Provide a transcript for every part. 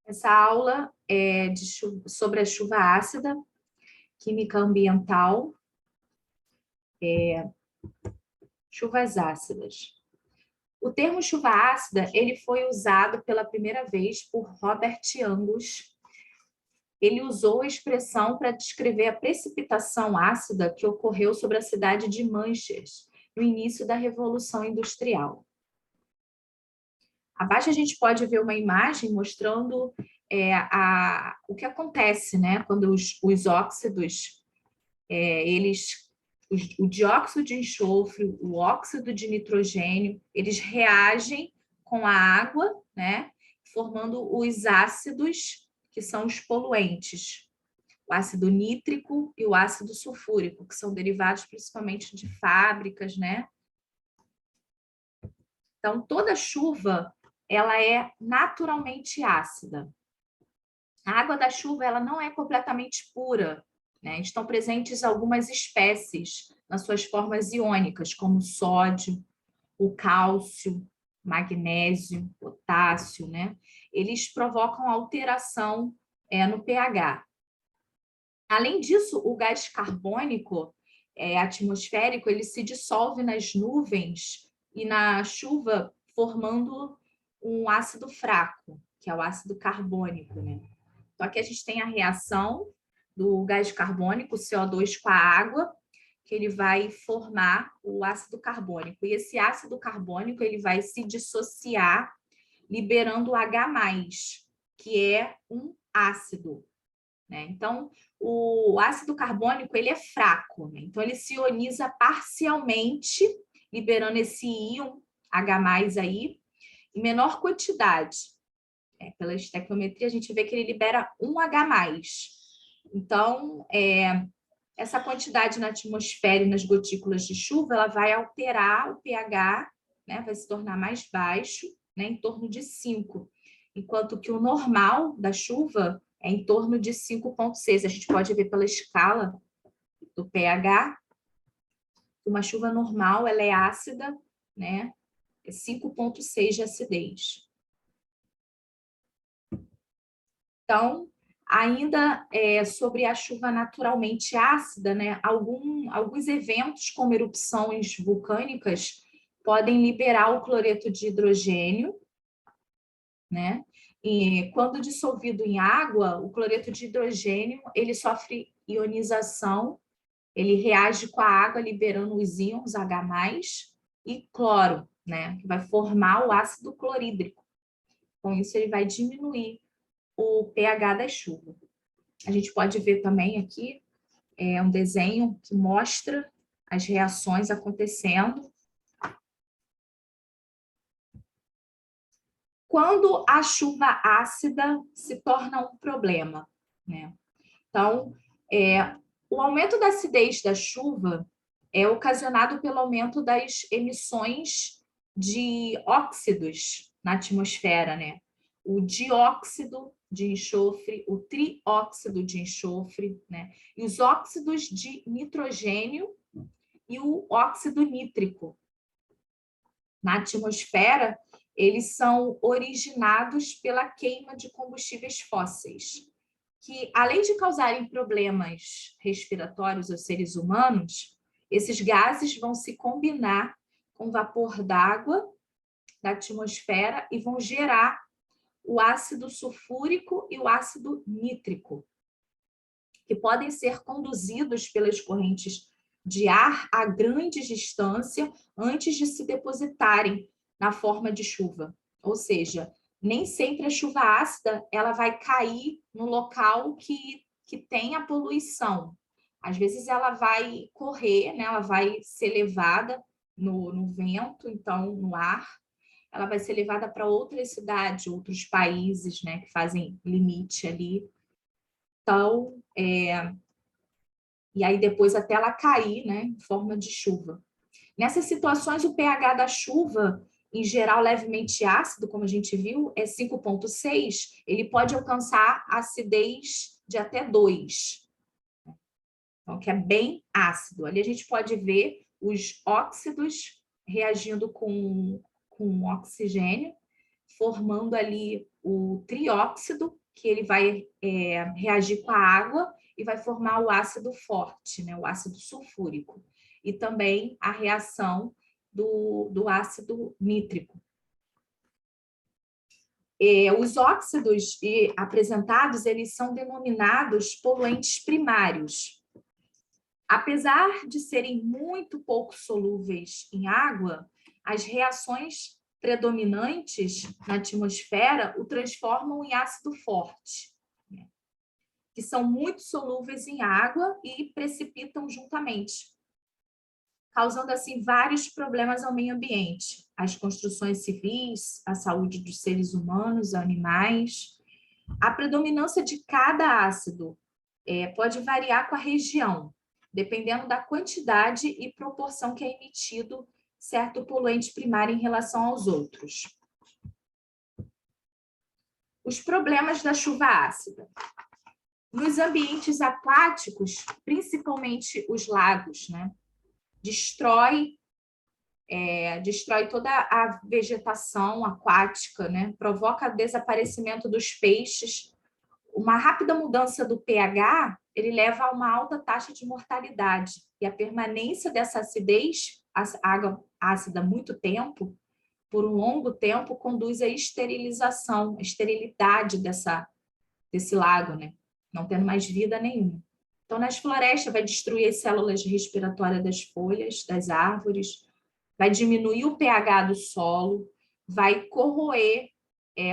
Essa aula é sobre a chuva ácida, química ambiental, chuvas ácidas. O termo chuva ácida ele foi usado pela primeira vez por Robert Angus. Ele usou a expressão para descrever a precipitação ácida que ocorreu sobre a cidade de Manchester no início da Revolução Industrial. Abaixo a gente pode ver uma imagem mostrando o que acontece, né, quando os óxidos, o dióxido de enxofre, o óxido de nitrogênio, eles reagem com a água, né, formando os ácidos, que são os poluentes, o ácido nítrico e o ácido sulfúrico, que são derivados principalmente de fábricas, né? Então, toda chuva ela é naturalmente ácida. A água da chuva ela não é completamente pura, né? Estão presentes algumas espécies nas suas formas iônicas, como o sódio, o cálcio, magnésio, potássio, né? Eles provocam alteração no pH. Além disso, o gás carbônico atmosférico ele se dissolve nas nuvens e na chuva, formando um ácido fraco, que é o ácido carbônico, né? Então, aqui a gente tem a reação do gás carbônico, CO2, com a água, que ele vai formar o ácido carbônico. E esse ácido carbônico ele vai se dissociar, liberando o H+, que é um ácido, né? Então, o ácido carbônico ele é fraco, né? Então ele se ioniza parcialmente, liberando esse íon H+ aí, em menor quantidade. Pela estequiometria, a gente vê que ele libera um H+. Então, essa quantidade na atmosfera e nas gotículas de chuva, ela vai alterar o pH, né? Vai se tornar mais baixo, né? Em torno de 5. Enquanto que o normal da chuva é em torno de 5,6. A gente pode ver pela escala do pH, uma chuva normal ela é ácida, né? É 5,6 de acidez. Então, ainda sobre a chuva naturalmente ácida, né? Alguns eventos, como erupções vulcânicas, podem liberar o cloreto de hidrogênio, né? E quando dissolvido em água, o cloreto de hidrogênio ele sofre ionização, ele reage com a água, liberando os íons H+, e cloro, né? Que vai formar o ácido clorídrico. Com isso, ele vai diminuir o pH da chuva. A gente pode ver também aqui um desenho que mostra as reações acontecendo. Quando a chuva ácida se torna um problema, né? Então, o aumento da acidez da chuva é ocasionado pelo aumento das emissões de óxidos na atmosfera, né? O dióxido de enxofre, o trióxido de enxofre, né? E os óxidos de nitrogênio e o óxido nítrico. Na atmosfera, eles são originados pela queima de combustíveis fósseis, que, além de causarem problemas respiratórios aos seres humanos, esses gases vão se combinar com vapor d'água da atmosfera e vão gerar o ácido sulfúrico e o ácido nítrico, que podem ser conduzidos pelas correntes de ar a grande distância antes de se depositarem na forma de chuva. Ou seja, nem sempre a chuva ácida ela vai cair no local que tem a poluição. Às vezes ela vai correr, né? Ela vai ser levada no vento, então no ar, ela vai ser levada para outras cidades, outros países, né? Que fazem limite ali. Então, e aí depois até ela cair, né? Em forma de chuva. Nessas situações, o pH da chuva, em geral, levemente ácido, como a gente viu, é 5,6, ele pode alcançar acidez de até 2. Então, que é bem ácido. Ali a gente pode ver os óxidos reagindo com oxigênio, formando ali o trióxido, que ele vai reagir com a água e vai formar o ácido forte, né, o ácido sulfúrico. E também a reação do ácido nítrico. Os óxidos apresentados, eles são denominados poluentes primários. Apesar de serem muito pouco solúveis em água, as reações predominantes na atmosfera o transformam em ácido forte, né, que são muito solúveis em água e precipitam juntamente, causando assim vários problemas ao meio ambiente, às construções civis, à saúde dos seres humanos, animais. A predominância de cada ácido pode variar com a região, dependendo da quantidade e proporção que é emitido certo poluente primário em relação aos outros. Os problemas da chuva ácida. Nos ambientes aquáticos, principalmente os lagos, né, destrói toda a vegetação aquática, né, provoca desaparecimento dos peixes. Uma rápida mudança do pH, ele leva a uma alta taxa de mortalidade. E a permanência dessa acidez, água ácida muito tempo, por um longo tempo, conduz à esterilização, à esterilidade desse lago, né? Não tendo mais vida nenhuma. Então, nas florestas, vai destruir as células respiratórias das folhas, das árvores, vai diminuir o pH do solo, vai corroer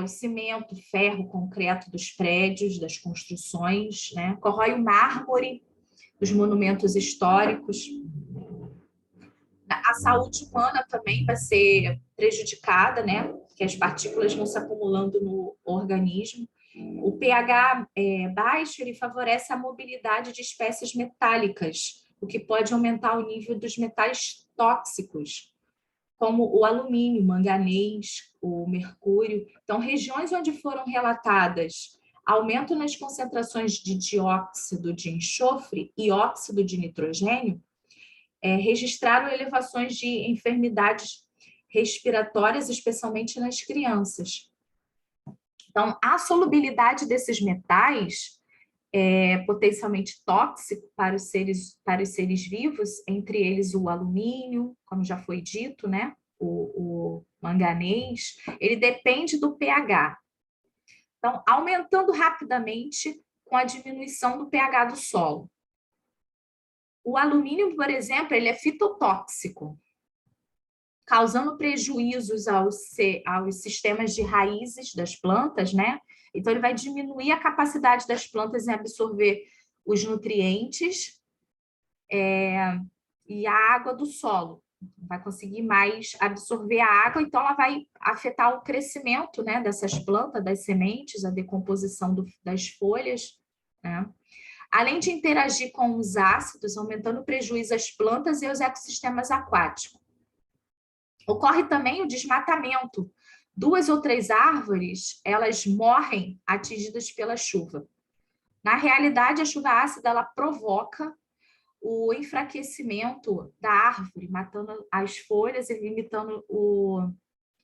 o cimento, ferro, concreto dos prédios, das construções, né? Corrói o mármore dos monumentos históricos. A saúde humana também vai ser prejudicada, né? Porque as partículas vão se acumulando no organismo. O pH baixo, ele favorece a mobilidade de espécies metálicas, o que pode aumentar o nível dos metais tóxicos, como o alumínio, o manganês, o mercúrio. Então, regiões onde foram relatadas aumento nas concentrações de dióxido de enxofre e óxido de nitrogênio, registraram elevações de enfermidades respiratórias, especialmente nas crianças. Então, a solubilidade desses metais é potencialmente tóxico para os seres vivos, entre eles o alumínio, como já foi dito, né? O manganês, ele depende do pH. Então, aumentando rapidamente com a diminuição do pH do solo. O alumínio, por exemplo, ele é fitotóxico, causando prejuízos aos sistemas de raízes das plantas, né? Então, ele vai diminuir a capacidade das plantas em absorver os nutrientes e a água do solo. Vai conseguir mais absorver a água, então ela vai afetar o crescimento, né, dessas plantas, das sementes, a decomposição das folhas, né? Além de interagir com os ácidos, aumentando o prejuízo às plantas e aos ecossistemas aquáticos. Ocorre também o desmatamento. 2 ou 3 árvores, elas morrem atingidas pela chuva. Na realidade, a chuva ácida, ela provoca o enfraquecimento da árvore, matando as folhas e limitando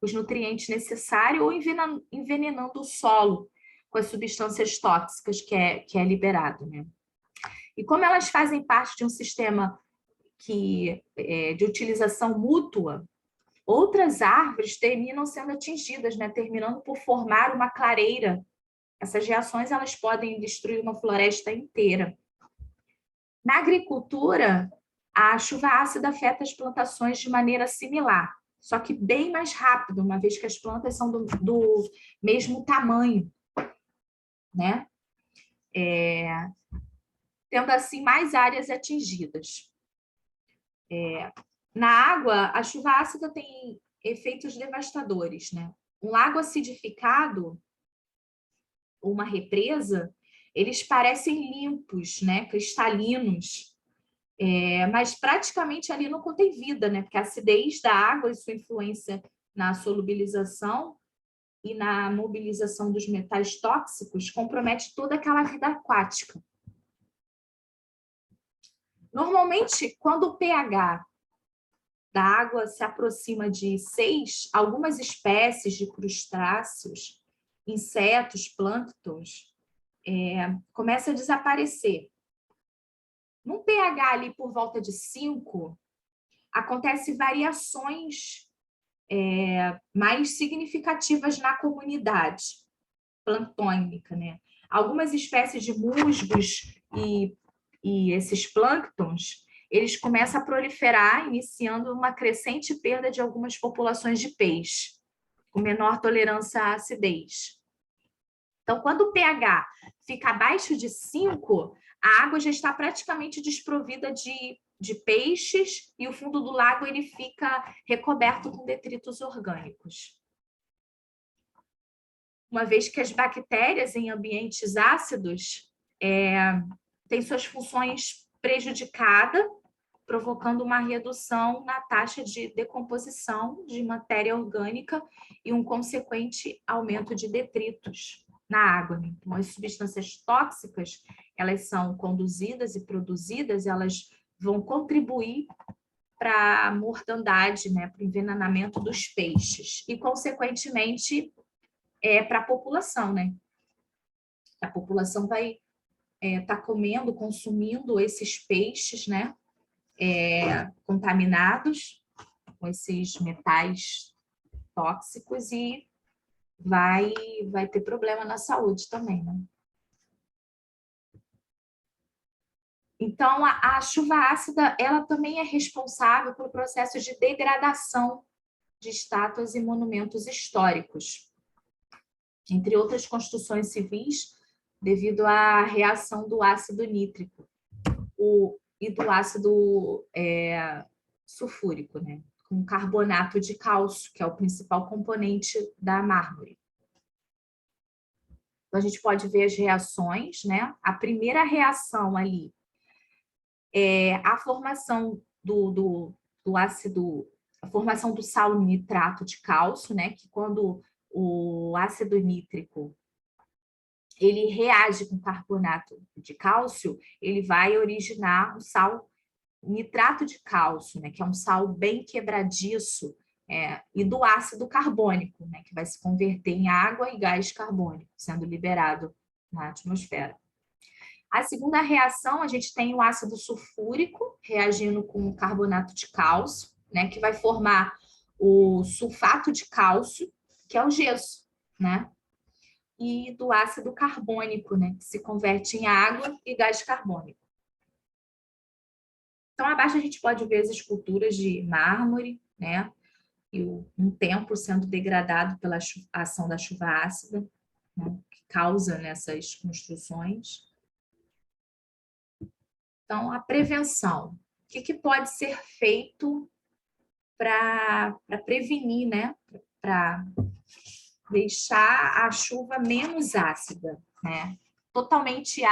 os nutrientes necessários ou envenenando o solo com as substâncias tóxicas que é liberado, né? E como elas fazem parte de um sistema de utilização mútua, outras árvores terminam sendo atingidas, né? Terminando por formar uma clareira. Essas reações elas podem destruir uma floresta inteira. Na agricultura, a chuva ácida afeta as plantações de maneira similar, só que bem mais rápido, uma vez que as plantas são do mesmo tamanho, né? Tendo assim mais áreas atingidas. Na água, a chuva ácida tem efeitos devastadores, né? Um lago acidificado, uma represa, eles parecem limpos, né? Cristalinos, mas praticamente ali não contém vida, né? Porque a acidez da água e sua influência na solubilização e na mobilização dos metais tóxicos compromete toda aquela vida aquática. Normalmente, quando o pH da água se aproxima de 6, algumas espécies de crustáceos, insetos, plânctons, começam a desaparecer. Num pH ali por volta de 5, acontecem variações mais significativas na comunidade planctônica, né? Algumas espécies de musgos e esses plânctons, eles começam a proliferar, iniciando uma crescente perda de algumas populações de peixe, com menor tolerância à acidez. Então, quando o pH fica abaixo de 5, a água já está praticamente desprovida de peixes e o fundo do lago ele fica recoberto com detritos orgânicos. Uma vez que as bactérias em ambientes ácidos têm suas funções prejudicadas, provocando uma redução na taxa de decomposição de matéria orgânica e um consequente aumento de detritos na água. Então, as substâncias tóxicas, elas são conduzidas e produzidas, elas vão contribuir para a mortandade, né, para o envenenamento dos peixes e, consequentemente, para a população, né? A população vai estar comendo, consumindo esses peixes, né, contaminados com esses metais tóxicos e vai ter problema na saúde também, né? Então, a chuva ácida, ela também é responsável pelo processo de degradação de estátuas e monumentos históricos, entre outras construções civis, devido à reação do ácido nítrico e do ácido sulfúrico, né? Com carbonato de cálcio, que é o principal componente da mármore. Então, a gente pode ver as reações, né? A primeira reação ali é a formação do ácido, a formação do sal nitrato de cálcio, né? Que quando o ácido nítrico ele reage com carbonato de cálcio, ele vai originar o sal nitrato de cálcio, né? Que é um sal bem quebradiço, e do ácido carbônico, né? Que vai se converter em água e gás carbônico, sendo liberado na atmosfera. A segunda reação, a gente tem o ácido sulfúrico reagindo com o carbonato de cálcio, né? Que vai formar o sulfato de cálcio, que é o gesso, né? E do ácido carbônico, né? Que se converte em água e gás carbônico. Então, abaixo a gente pode ver as esculturas de mármore, né? E um templo sendo degradado pela ação da chuva ácida, né? Que causa nessas construções. Então, a prevenção. O que pode ser feito para prevenir, né? Para deixar a chuva menos ácida, né? Totalmente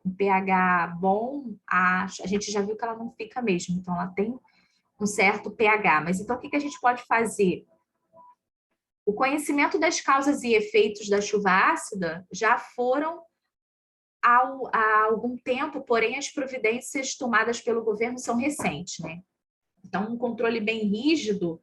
um pH bom, a gente já viu que ela não fica mesmo, então ela tem um certo pH. Mas então o que a gente pode fazer? O conhecimento das causas e efeitos da chuva ácida já foram há algum tempo, porém as providências tomadas pelo governo são recentes, né? Então, um controle bem rígido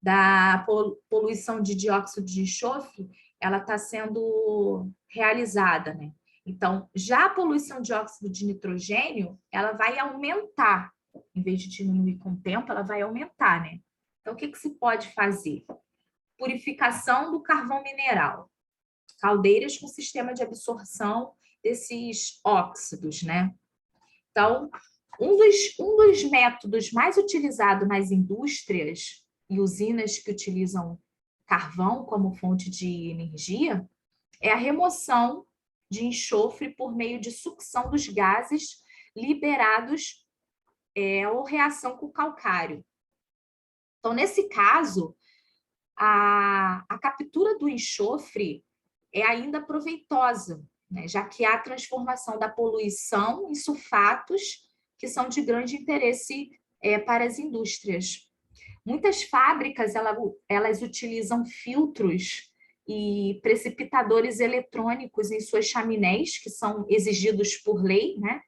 da poluição de dióxido de enxofre, ela está sendo realizada, né? Então, já a poluição de dióxido de nitrogênio, ela vai aumentar, em vez de diminuir com o tempo, ela vai aumentar, né? Então, o que se pode fazer? Purificação do carvão mineral, caldeiras com sistema de absorção desses óxidos, né? Então, um dos métodos mais utilizados nas indústrias e usinas que utilizam carvão como fonte de energia é a remoção de enxofre por meio de sucção dos gases liberados ou reação com o calcário. Então, nesse caso, a captura do enxofre é ainda proveitosa, né, já que há a transformação da poluição em sulfatos, que são de grande interesse para as indústrias. Muitas fábricas elas utilizam filtros e precipitadores eletrônicos em suas chaminés, que são exigidos por lei, né,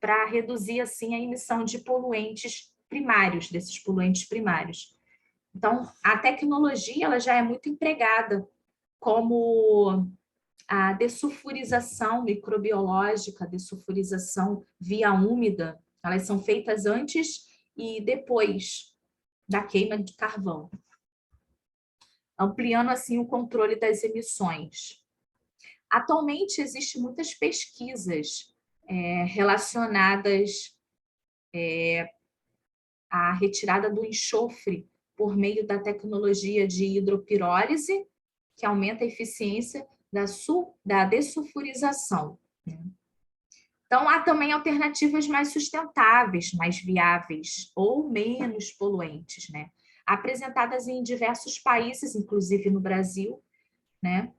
para reduzir, assim, a emissão de poluentes primários, desses poluentes primários. Então, a tecnologia ela já é muito empregada, como a dessulfurização microbiológica, a dessulfurização via úmida, elas são feitas antes e depois da queima de carvão, ampliando assim o controle das emissões. Atualmente, existem muitas pesquisas relacionadas à retirada do enxofre por meio da tecnologia de hidropirólise, que aumenta a eficiência da dessulfurização. Então, há também alternativas mais sustentáveis, mais viáveis ou menos poluentes, né? Apresentadas em diversos países, inclusive no Brasil, né?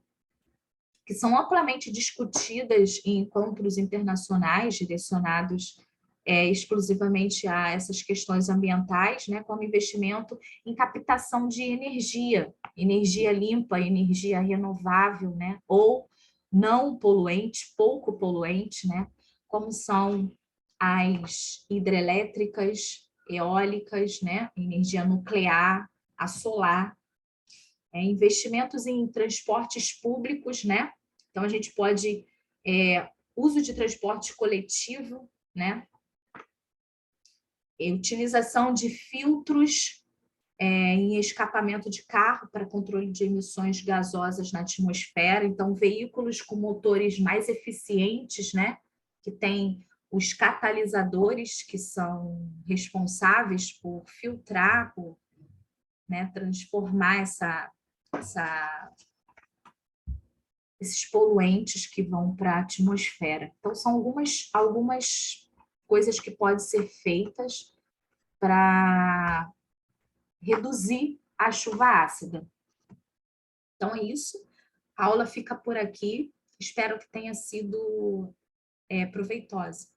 Que são amplamente discutidas em encontros internacionais direcionados exclusivamente a essas questões ambientais, né, como investimento em captação de energia, energia limpa, energia renovável, né, ou não poluente, pouco poluente, né, como são as hidrelétricas, eólicas, né, energia nuclear, a solar, investimentos em transportes públicos, né? Então, a gente pode uso de transporte coletivo, né? Utilização de filtros em escapamento de carro para controle de emissões gasosas na atmosfera. Então, veículos com motores mais eficientes, né? Que tem os catalisadores que são responsáveis por filtrar, por, né, transformar esses poluentes que vão para a atmosfera. Então, são algumas coisas que podem ser feitas para reduzir a chuva ácida. Então, é isso. A aula fica por aqui. Espero que tenha sido proveitosa.